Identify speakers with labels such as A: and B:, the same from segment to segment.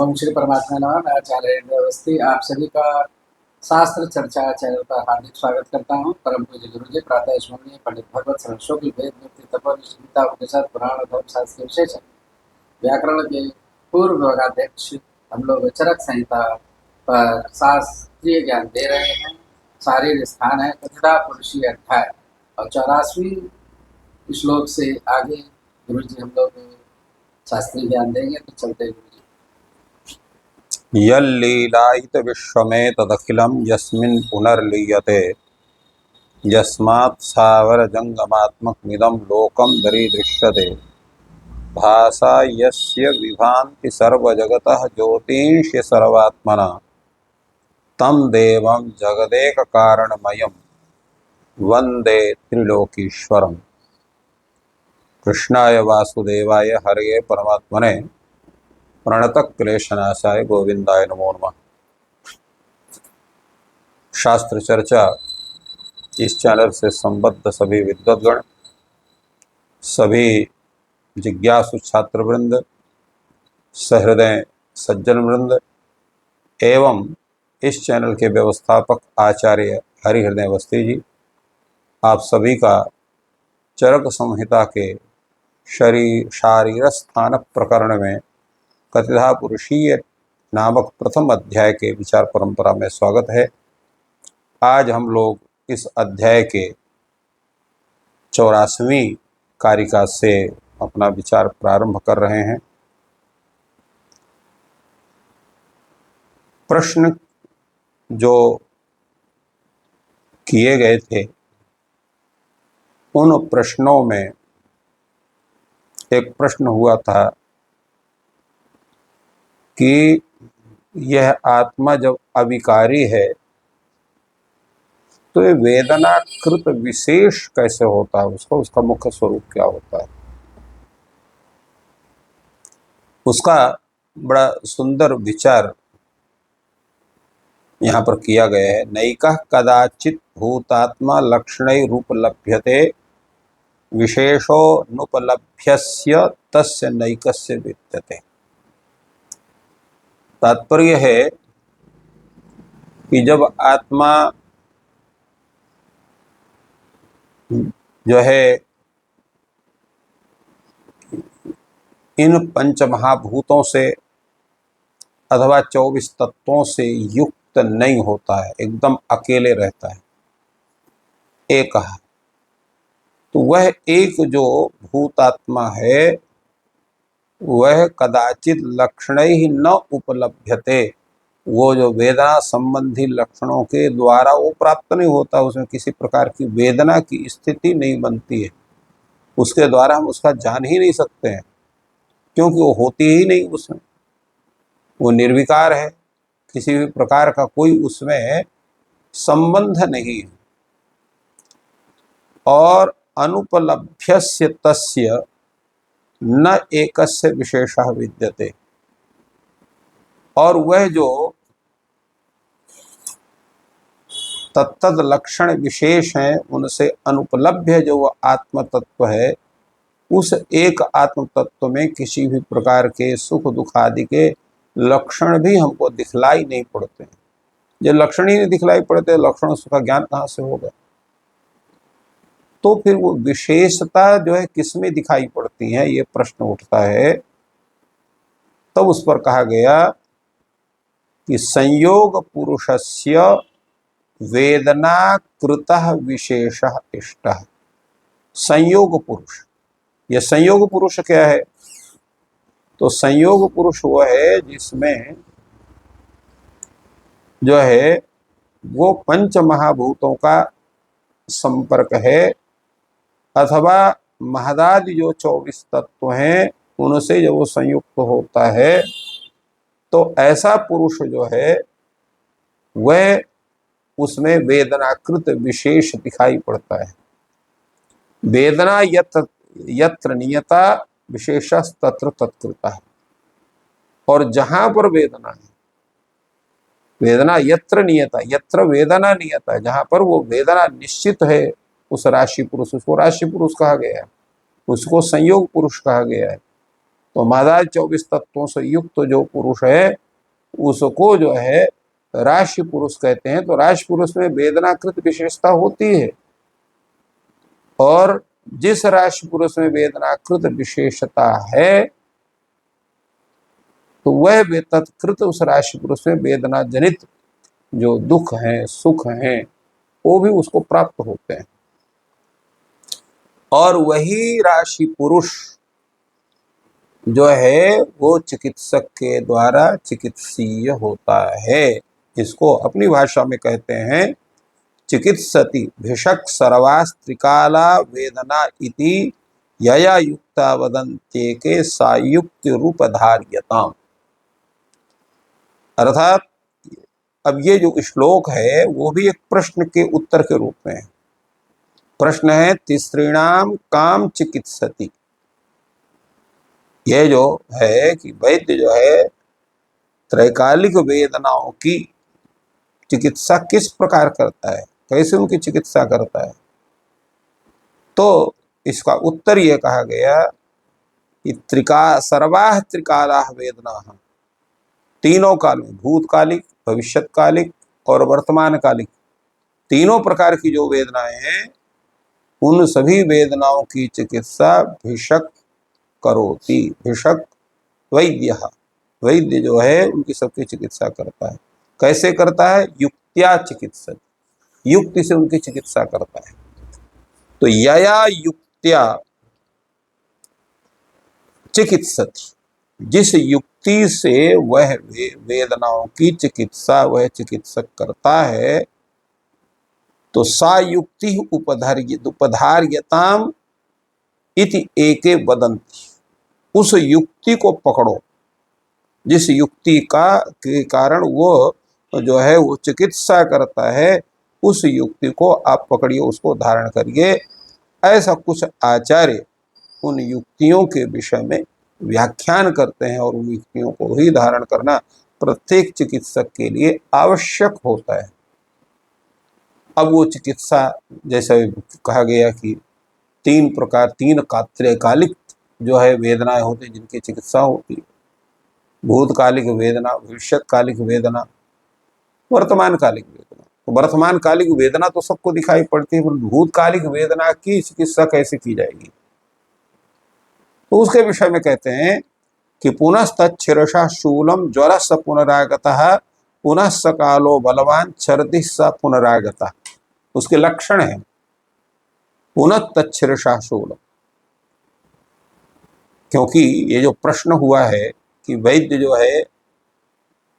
A: ओम श्री परमात्मा नमः। मैं आचार्य अवस्थी आप सभी का शास्त्र चर्चा चैनल पर हार्दिक स्वागत करता हूँ। परम पूज्य गुरु जी प्रातः स्मरणीय पंडित भगवत शरण शुक्ल वेद मुक्ति तपोनिष्ठ गीता उपनिषद पुराण धर्म शास्त्र विशेष व्याकरण के पूर्व विभागाध्यक्ष हम लोग चरक संहिता पर शास्त्रीय ज्ञान दे रहे हैं। शारीर स्थान है कथिता पुरुषीय अध्याय और 84 श्लोक से आगे गुरु जी हम लोग शास्त्रीय ज्ञान देंगे। तो चलते गुरु जी।
B: यल्लीलायित विश्वमेतदखिलं यस्मिन् पुनर्लीयते यस्मात् स्थावरजङ्गमात्मकमिदं लोकं दरीदृश्यते भासा यस्य विभान्ति सर्वजगतः ज्योतिंष्य सर्वात्मना तं देवं जगदेककारणमयं वन्दे त्रिलोकीश्वरम्। कृष्णाय वासुदेवाय हरये परमात्मने प्रणतक्लेशनाशाय गोविंदाय नमो नमः। शास्त्र चर्चा इस चैनल से संबद्ध सभी विद्वद्गण, सभी जिज्ञासु छात्रवृंद, सहृदय सज्जन वृंद एवं इस चैनल के व्यवस्थापक आचार्य हरिहृदय अवस्थी जी, आप सभी का चरक संहिता के शारीर स्थान प्रकरण में कथिता पुरुषीय नामक प्रथम अध्याय के विचार परंपरा में स्वागत है। आज हम लोग इस अध्याय के 84वीं कारिका से अपना विचार प्रारंभ कर रहे हैं। प्रश्न जो किए गए थे उन प्रश्नों में एक प्रश्न हुआ था कि यह आत्मा जब अविकारी है तो ये वेदनाकृत विशेष कैसे होता है, उसका मुख्य स्वरूप क्या होता है। उसका बड़ा सुंदर विचार यहाँ पर किया गया है। नैकः कदाचित् भूतात्मा लक्षणै रूपलभ्यते विशेषो नुपलभ्यस्य तस्य नैकस्य विद्यते। तात्पर्य है कि जब आत्मा जो है इन पंचमहाभूतों से अथवा 24 तत्वों से युक्त नहीं होता है, एकदम अकेले रहता है, एक है, तो वह एक जो भूतात्मा है वह कदाचित लक्षणैः न उपलभ्यते। वो जो वेदना संबंधी लक्षणों के द्वारा वो प्राप्त नहीं होता, उसमें किसी प्रकार की वेदना की स्थिति नहीं बनती है, उसके द्वारा हम उसका जान ही नहीं सकते हैं, क्योंकि वो होती ही नहीं उसमें, वो निर्विकार है, किसी भी प्रकार का कोई उसमें संबंध नहीं है। और अनुपलभ्यस्य तस्य न एकस्य विशेषः विद्यते। और वह जो तत्तद लक्षण विशेष हैं उनसे अनुपलभ्य जो वह आत्म तत्व है, उस एक आत्म तत्व में किसी भी प्रकार के सुख दुख आदि के लक्षण भी हमको दिखलाई नहीं पड़ते हैं। जब लक्षण ही नहीं दिखलाई पड़ते, लक्षणों का ज्ञान कहाँ से होगा। तो फिर वो विशेषता जो है किसमें दिखाई पड़ती है, ये प्रश्न उठता है। तब उस पर कहा गया कि संयोग पुरुषस्य वेदना कृतः विशेषः इष्टः। संयोग पुरुष, यह संयोग पुरुष क्या है? तो संयोग पुरुष वो है जिसमें जो है वो पंच महाभूतों का संपर्क है, अथवा महदादि जो 24 तत्व हैं उनसे जब वो संयुक्त होता है, तो ऐसा पुरुष जो है वह उसमें वेदनाकृत विशेष दिखाई पड़ता है। वेदना यत्र नियता विशेषस् तत्र तत्कृता। और जहां पर वेदना है, वेदना यत्र नियता, यत्र वेदना नियता, जहां पर वो वेदना निश्चित है उस राशि पुरुष, उसको राशि पुरुष कहा गया है, उसको संयोग पुरुष कहा गया है। तो महाराज 24 तत्वों से युक्त जो पुरुष है उसको जो है राशि पुरुष कहते हैं। तो राशि पुरुष में वेदनाकृत विशेषता होती है, और जिस राशि पुरुष में वेदनाकृत विशेषता है तो वह तत्कृत उस राशि पुरुष में वेदना जनित जो दुख हैं सुख हैं वो भी उसको प्राप्त होते हैं। और वही राशि पुरुष जो है वो चिकित्सक के द्वारा चिकित्सीय होता है। इसको अपनी भाषा में कहते हैं चिकित्सति भिषक सर्वास्त्रिकाला वेदना इति यया युक्ता वदन्ते के सायुक्ति रूप धार्यताम। अर्थात अब ये जो श्लोक है वो भी एक प्रश्न के उत्तर के रूप में है। प्रश्न है तिसृणाम काम चिकित्सति। ये जो है कि वैद्य जो है त्रैकालिक वेदनाओं की चिकित्सा किस प्रकार करता है, कैसे उनकी चिकित्सा करता है। तो इसका उत्तर ये कहा गया कि सर्वाः त्रिकालाः वेदनाः, तीनों काल में भूतकालिक भविष्यत्कालिक और वर्तमानकालिक तीनों प्रकार की जो वेदनाएं हैं उन सभी वेदनाओं की चिकित्सा भिषक करोति। भिषक वैद्यः, वैद्य जो है उनकी सबकी चिकित्सा करता है। कैसे करता है? युक्त्या चिकित्सा, युक्ति से उनकी चिकित्सा करता है। तो यया युक्त्या चिकित्सति, जिस युक्ति से वह वेदनाओं की चिकित्सा वह चिकित्सक करता है तो सा युक्ति उपधार्यताम इति एके वदन्ति। उस युक्ति को पकड़ो, जिस युक्ति का के कारण वो जो है वो चिकित्सा करता है, उस युक्ति को आप पकड़िए, उसको धारण करिए। ऐसा कुछ आचार्य उन युक्तियों के विषय में व्याख्यान करते हैं, और उन युक्तियों को ही धारण करना प्रत्येक चिकित्सक के लिए आवश्यक होता है। अब वो चिकित्सा जैसे कहा गया कि तीन प्रकार, तीन त्रैकालिक जो है वेदनाएं होती हैं जिनकी चिकित्सा होती है। भूतकालिक वेदना, भविष्यत्कालिक वेदना, वर्तमानकालिक वेदना। तो वर्तमानकालिक वेदना तो सबको दिखाई पड़ती है, पर भूतकालिक वेदना की चिकित्सा कैसे की जाएगी, तो उसके विषय में कहते हैं कि पुनस्तच्छिरसा शूलम ज्वर स पुनरागतः पुनः सकालो बलवान छर्दि स पुनरागतः। उसके लक्षण है पुनस्तच्छिरसा शूलम। क्योंकि ये जो प्रश्न हुआ है कि वैद्य जो है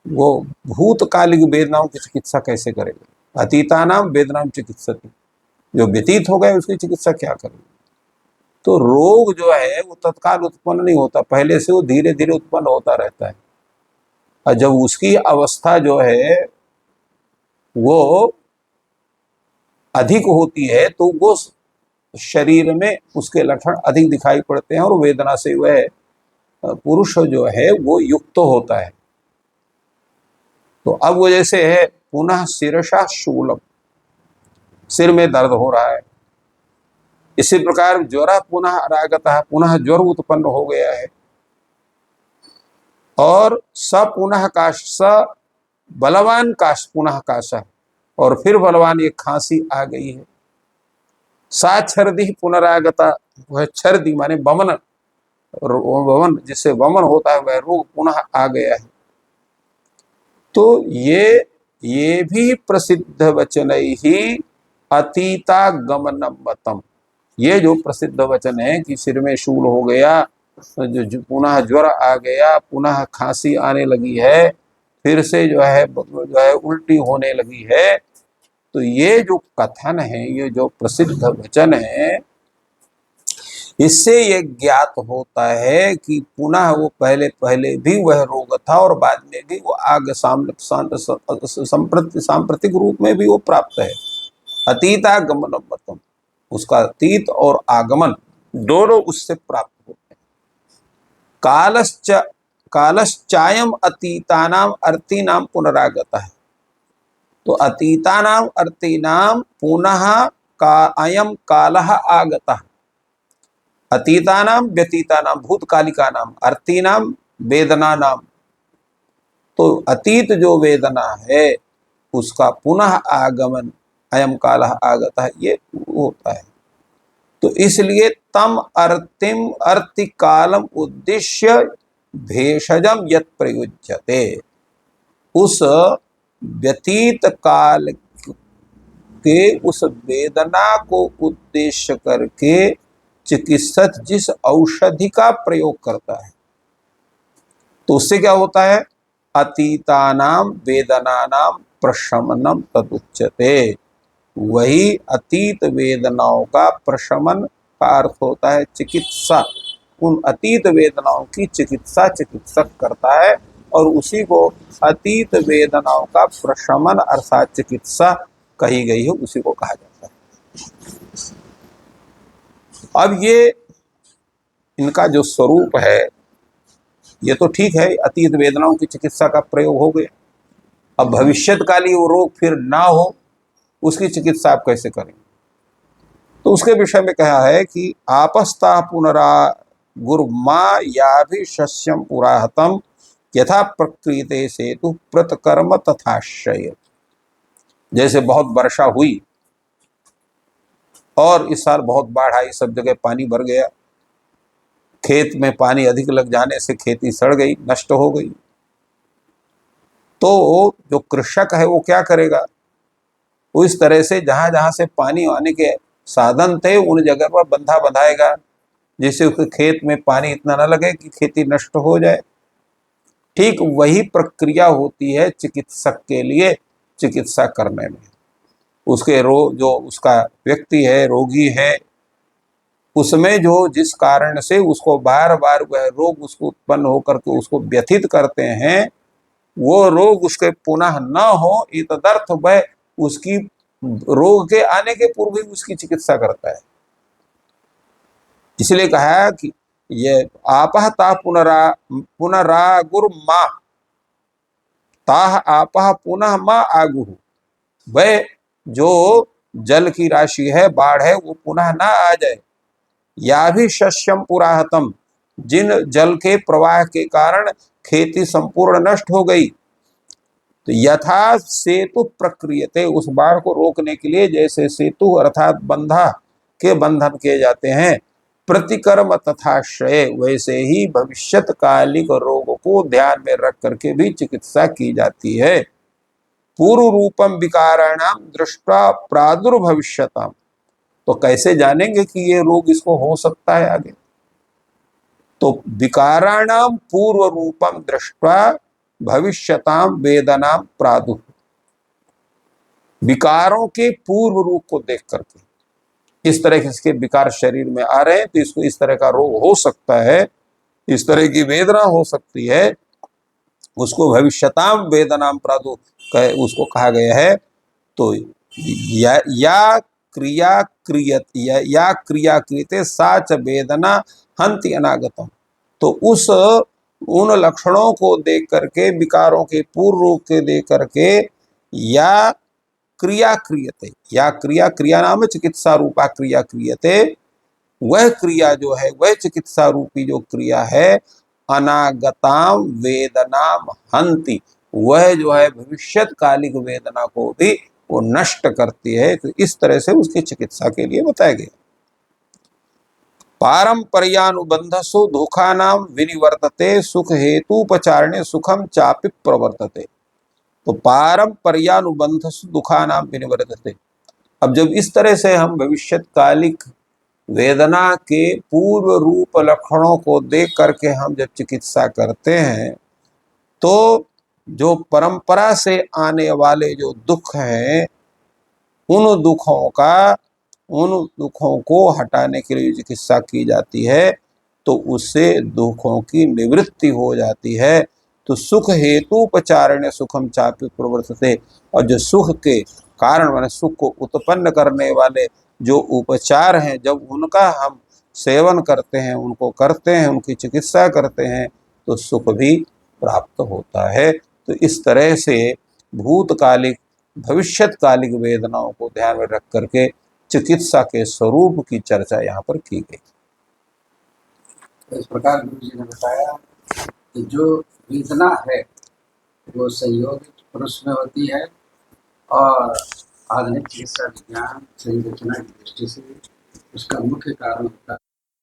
B: वो भूतकालिक वेदनाओं की चिकित्सा कैसे करेगा, अतीतानाम वेदनाम चिकित्सति, जो व्यतीत हो गए उसकी चिकित्सा क्या करेगा। तो रोग जो है वो तत्काल उत्पन्न नहीं होता, पहले से वो धीरे धीरे उत्पन्न होता रहता है। और जब उसकी अवस्था जो है वो अधिक होती है तो वो शरीर में उसके लक्षण अधिक दिखाई पड़ते हैं, और वेदना से वह पुरुष जो है वो युक्त होता है। तो अब वो जैसे है पुनः शिरसा शूलम, सिर में दर्द हो रहा है। इसी प्रकार ज्वर पुनः अरागतः, पुनः ज्वर उत्पन्न हो गया है। और स पुनः काश, स बलवान काश पुनः काश, और फिर बलवान एक खांसी आ गई है। सा छर्दि पुनरागता, वह छर्दि माने वमन, वमन जिससे वमन होता है वह रोग पुनः आ गया है। तो ये भी प्रसिद्ध वचन ही अतीतागमनम मतम। ये जो प्रसिद्ध वचन है कि सिर में शूल हो गया, जो पुनः ज्वर आ गया, पुनः खांसी आने लगी है, फिर से जो है उल्टी होने लगी है, तो ये जो कथन है, ये जो प्रसिद्ध वचन है, इससे ये ज्ञात होता है कि पुनः वो पहले भी वह रोग था और बाद में भी वो आगे सांप्रतिक रूप में भी वो प्राप्त है। अतीतागमन मतम, उसका अतीत और आगमन दोनों उससे प्राप्त होते हैं। कालश्चायम अतीतानाम अर्तीनाम पुनरागतः। तो अतीतानाम अर्तीनाम पुनः का अयम कालः आगतः। अतीतानाम व्यतीतानाम भूतकालिकानाम अर्थीनाम वेदनानाम। तो अतीत जो वेदना है उसका पुनः आगमन अयम कालः आगतः ये होता है। तो इसलिए तम अर्तिम अर्ति कालम उद्देश्य भेषजम यत् प्रयुज्यते, उस व्यतीत काल के उस वेदना को उद्देश्य करके चिकित्सक जिस औषधि का प्रयोग करता है तो उससे क्या होता है, अतीतानाम वेदनानाम प्रशमनम तदुच्यते। वही अतीत वेदनाओं का प्रशमन का अर्थ होता है चिकित्सा। उन अतीत वेदनाओं की चिकित्सा चिकित्सक करता है और उसी को अतीत वेदनाओं का प्रशमन अर्थात चिकित्सा कही गई है, उसी को कहा जाता है। अब ये इनका जो स्वरूप है ये तो ठीक है, अतीत वेदनाओं की चिकित्सा का प्रयोग हो गया। अब भविष्यत्काली वो रोग फिर ना हो उसकी चिकित्सा आप कैसे करेंगे? तो उसके विषय में कहा है कि आपस्ता पुनरा गुरुमा या भी शस्यम पुराहतम यथा प्रकृते सेतु प्रतकर्म तथाश्रय। जैसे बहुत वर्षा हुई और इस साल बहुत बाढ़ आई, सब जगह पानी भर गया, खेत में पानी अधिक लग जाने से खेती सड़ गई, नष्ट हो गई। तो जो कृषक है वो क्या करेगा, वो इस तरह से जहां जहां से पानी आने के साधन थे उन जगह पर बंधा बंधाएगा जिससे उसके खेत में पानी इतना न लगे कि खेती नष्ट हो जाए। ठीक वही प्रक्रिया होती है चिकित्सक के लिए चिकित्सा करने में। उसके रोग जो उसका व्यक्ति है, रोगी है, उसमें जो जिस कारण से उसको बार बार वह रोग उसको उत्पन्न होकर के उसको व्यथित करते हैं, वो रोग उसके पुनः न हो इतदर्थ वह उसकी रोग के आने के पूर्व ही उसकी चिकित्सा करता है। इसलिए कहा कि ये आपह ता पुनरा गुरु माँ ताह आपह पुनः माँ आगु। वह जो जल की राशि है, बाढ़ है, वो पुनः ना आ जाए। या भी शस्यम पुराहतम, जिन जल के प्रवाह के कारण खेती संपूर्ण नष्ट हो गई, तो यथा सेतु प्रक्रियते, उस बाढ़ को रोकने के लिए जैसे सेतु अर्थात बंधा के बंधन किए जाते हैं, प्रतिकर्म तथाश्रय, वैसे ही भविष्यत्कालिक रोगों को ध्यान में रख करके भी चिकित्सा की जाती है। पूर्व रूपम विकाराणाम दृष्टा प्रादुर्भविष्यताम। तो कैसे जानेंगे कि ये रोग इसको हो सकता है आगे? तो विकाराणाम पूर्व रूपम दृष्टा भविष्यताम वेदनाम प्रादुर। विकारों के पूर्व रूप को देख करके, इस तरह के इसके विकार शरीर में आ रहे हैं तो इसको इस तरह का रोग हो सकता है, इस तरह की वेदना हो सकती है, उसको भविष्यताम वेदनाम प्रादुर उसको कहा गया है। तो या क्रिया क्रियते साच वेदना हंति अनागतम। तो उन लक्षणों को देख करके, विकारों के पूर्व रूप के देख करके, या क्रिया क्रियते, या क्रिया नाम चिकित्सा रूपा क्रिया क्रियते, वह क्रिया जो है, वह चिकित्सा रूपी जो क्रिया है, अनागताम वेदनाम हंति, वह जो है भविष्यत्कालिक वेदना को भी वो नष्ट करती है। तो इस तरह से उसकी चिकित्सा के लिए बताया गया। पारंपर्यानुबंधसु दुखानाम विनिवर्तते सुख हेतुपचारणे सुखम चापि प्रवर्तते। तो पारंपर्यानुबंधसु दुखानाम विनिवर्तते। अब जब इस तरह से हम भविष्यत्कालिक वेदना के पूर्व रूप लक्षणों को देख करके हम जब चिकित्सा करते हैं, तो जो परंपरा से आने वाले जो दुख हैं, उन दुखों को हटाने के लिए चिकित्सा की जाती है, तो उससे दुखों की निवृत्ति हो जाती है। तो सुख हेतुपचारणे सुखम चापि प्रवर्तते। और जो सुख के कारण माने सुख को उत्पन्न करने वाले जो उपचार हैं, जब उनका हम सेवन करते हैं, उनको करते हैं, उनकी चिकित्सा करते हैं, तो सुख भी प्राप्त होता है। तो इस तरह से भूतकालिक भविष्यत्कालिक वेदनाओं को ध्यान में रख करके चिकित्सा के स्वरूप की चर्चा यहाँ पर की गई।
A: तो इस प्रकार गुरु जी ने बताया कि जो वेदना है वो संयोग पुरुष में होती है और आधुनिक चिकित्सा विज्ञान शरीर रचना की दृष्टि से उसका मुख्य कारण होता है